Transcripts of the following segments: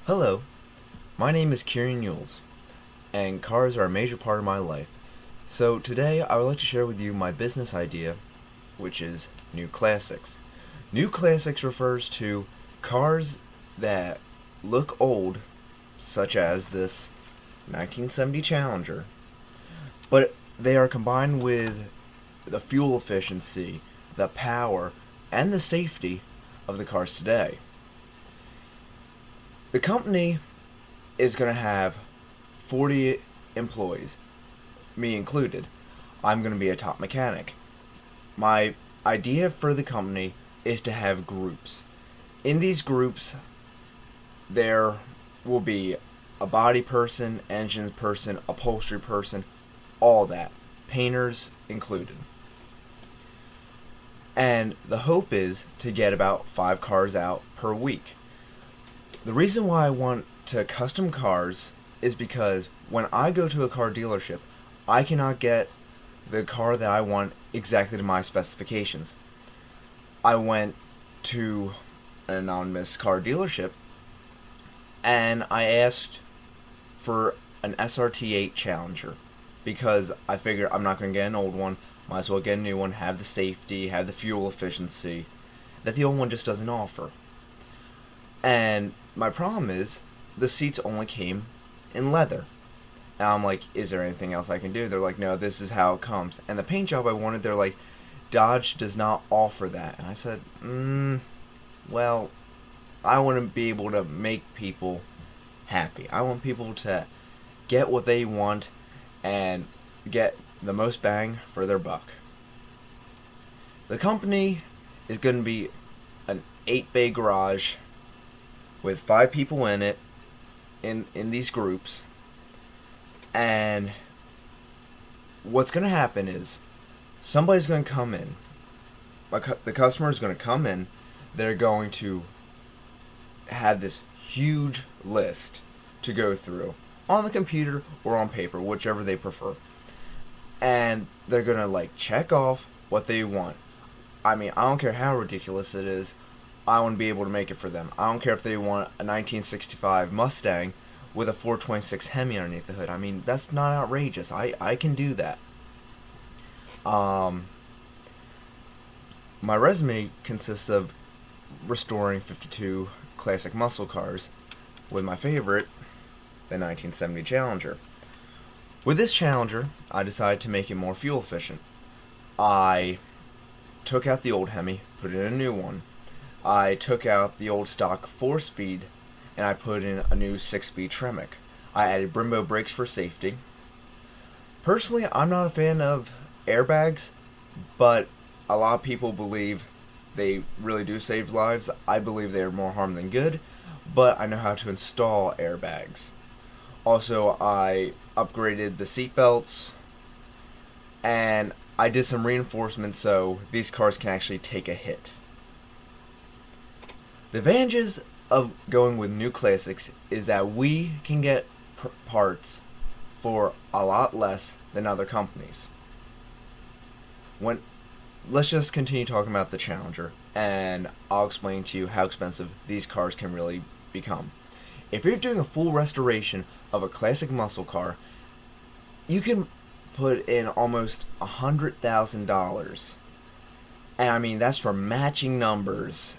Hello, my name is Kerion Youells, and cars are a major part of my life. So today I would like to share with you my business idea, which is New Classics. New Classics refers to cars that look old, such as this 1970 Challenger, but they are combined with the fuel efficiency, the power, and the safety of the cars today. The company is going to have 40 employees, me included. I'm going to be a top mechanic. My idea for the company is to have groups. In these groups, there will be a body person, engines person, upholstery person, all that. Painters included. And the hope is to get about 5 cars out per week. The reason why I want to custom cars is because when I go to a car dealership, I cannot get the car that I want exactly to my specifications. I went to an anonymous car dealership and I asked for an SRT8 Challenger because I figured I'm not going to get an old one, might as well get a new one, have the safety, have the fuel efficiency that the old one just doesn't offer. And my problem is, the seats only came in leather. And I'm like, is there anything else I can do? They're like, no, this is how it comes. And the paint job I wanted, they're like, Dodge does not offer that. And I said, well, I want to be able to make people happy. I want people to get what they want and get the most bang for their buck. The company is going to be an 8-bay garage with 5 people in it, in these groups. And what's going to happen is somebody's going to come in. The customer is going to come in. They're going to have this huge list to go through on the computer or on paper, whichever they prefer. And they're going to check off what they want. I mean, I don't care how ridiculous it is. I want to be able to make it for them. I don't care if they want a 1965 Mustang with a 426 Hemi underneath the hood. I mean, that's not outrageous. I can do that. My resume consists of restoring 52 classic muscle cars, with my favorite, the 1970 Challenger. With this Challenger, I decided to make it more fuel efficient. I took out the old Hemi, put in a new one. I took out the old stock 4-speed and I put in a new 6-speed Tremec. I added Brembo brakes for safety. Personally, I'm not a fan of airbags, but a lot of people believe they really do save lives. I believe they are more harm than good, but I know how to install airbags. Also, I upgraded the seat belts and I did some reinforcements so these cars can actually take a hit. The advantages of going with New Classics is that we can get parts for a lot less than other companies. Let's just continue talking about the Challenger, and I'll explain to you how expensive these cars can really become. If you're doing a full restoration of a classic muscle car, you can put in almost $100,000. And I mean, that's for matching numbers.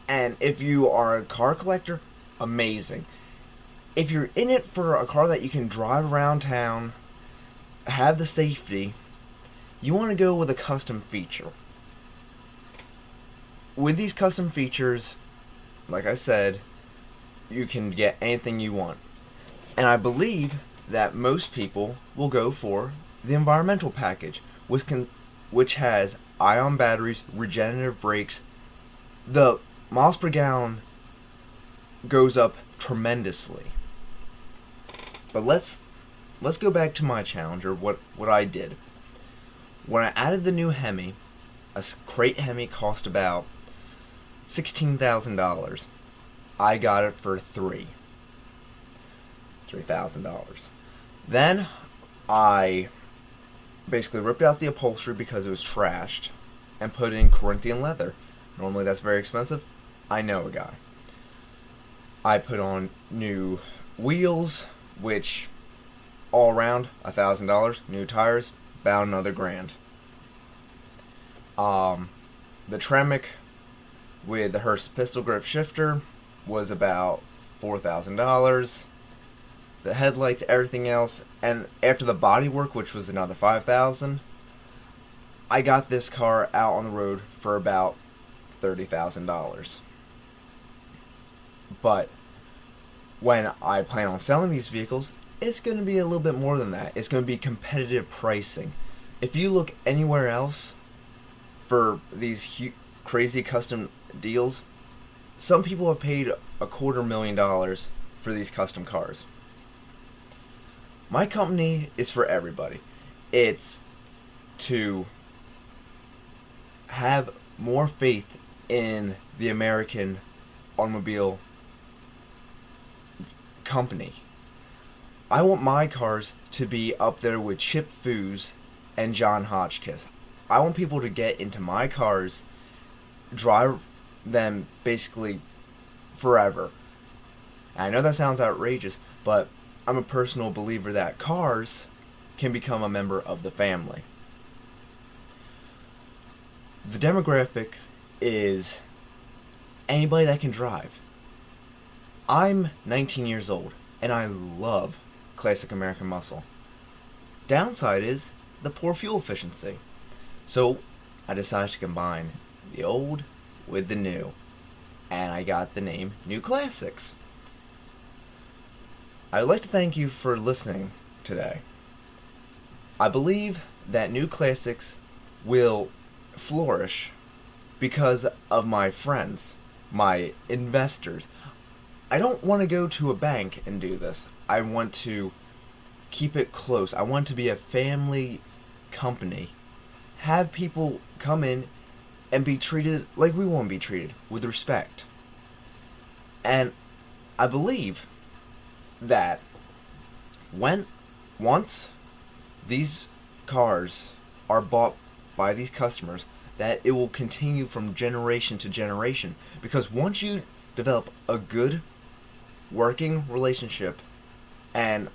And if you are a car collector, amazing. If you're in it for a car that you can drive around town, have the safety, you want to go with a custom feature. With these custom features, like I said, you can get anything you want. And I believe that most people will go for the environmental package, which has ion batteries, regenerative brakes. The miles per gallon goes up tremendously. But let's go back to my Challenger, what I did. When I added the new Hemi, a crate Hemi cost about $16,000. I got it for $3,000. Then I basically ripped out the upholstery because it was trashed and put in Corinthian leather. Normally that's very expensive. I know a guy. I put on new wheels, which all around $1,000. New tires, about another grand. The Tremec with the Hurst pistol grip shifter was about $4,000. The headlights, everything else, and after the body work, which was another $5,000, I got this car out on the road for about $30,000. But when I plan on selling these vehicles, it's going to be a little bit more than that. It's going to be competitive pricing. If you look anywhere else for these crazy custom deals, some people have paid $250,000 for these custom cars. My company is for everybody. It's to have more faith in the American automobile company. I want my cars to be up there with Chip Foose and John Hotchkiss. I want people to get into my cars, drive them basically forever. I know that sounds outrageous, but I'm a personal believer that cars can become a member of the family. The demographics is anybody that can drive. I'm 19 years old, and I love classic American muscle. Downside is the poor fuel efficiency. So I decided to combine the old with the new, and I got the name New Classics. I'd like to thank you for listening today. I believe that New Classics will flourish because of my friends, my investors. I don't want to go to a bank and do this. I want to keep it close. I want it to be a family company. Have people come in and be treated like we want to be treated, with respect. And I believe that once these cars are bought by these customers, that it will continue from generation to generation. Because once you develop a good working relationship and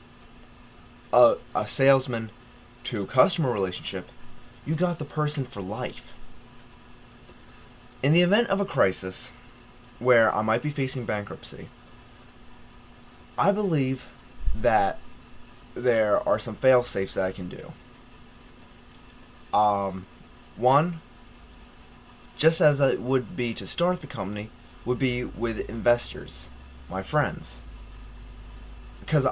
a salesman to customer relationship, you got the person for life. In the event of a crisis where I might be facing bankruptcy, I believe that there are some fail-safes that I can do. One, just as it would be to start the company, would be with investors, my friends. Because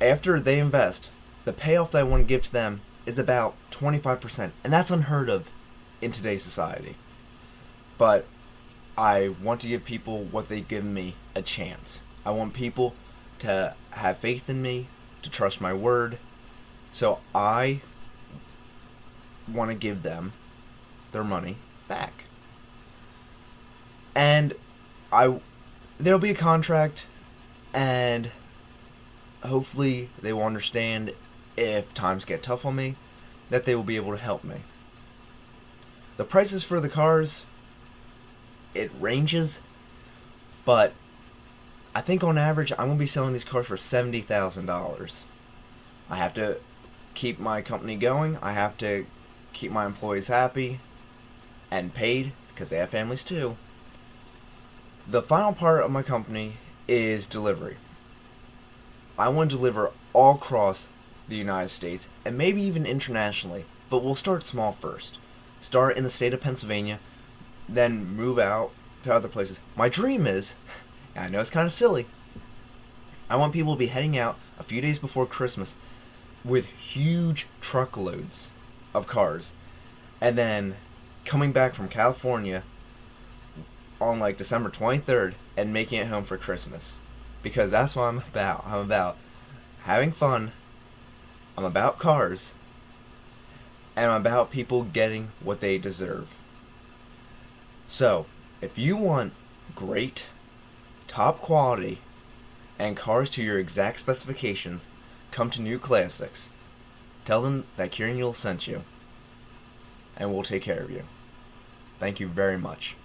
after they invest, the payoff that I want to give to them is about 25%, and that's unheard of in today's society. But I want to give people what they've given me, a chance. I want people to have faith in me, to trust my word. So I want to give them their money back. And there'll be a contract, and hopefully they will understand if times get tough on me, that they will be able to help me. The prices for the cars, it ranges, but I think on average I'm going to be selling these cars for $70,000. I have to keep my company going. I have to keep my employees happy and paid, because they have families too. The final part of my company is delivery. I want to deliver all across the United States and maybe even internationally, but we'll start small first. Start in the state of Pennsylvania, then move out to other places. My dream is, and I know it's kind of silly, I want people to be heading out a few days before Christmas with huge truckloads of cars, and then coming back from California on like December 23rd and making it home for Christmas. Because that's what I'm about. I'm about having fun, I'm about cars, and I'm about people getting what they deserve. So, if you want great, top quality, and cars to your exact specifications, come to New Classics. Tell them that Kerion Youells sent you, and we'll take care of you. Thank you very much.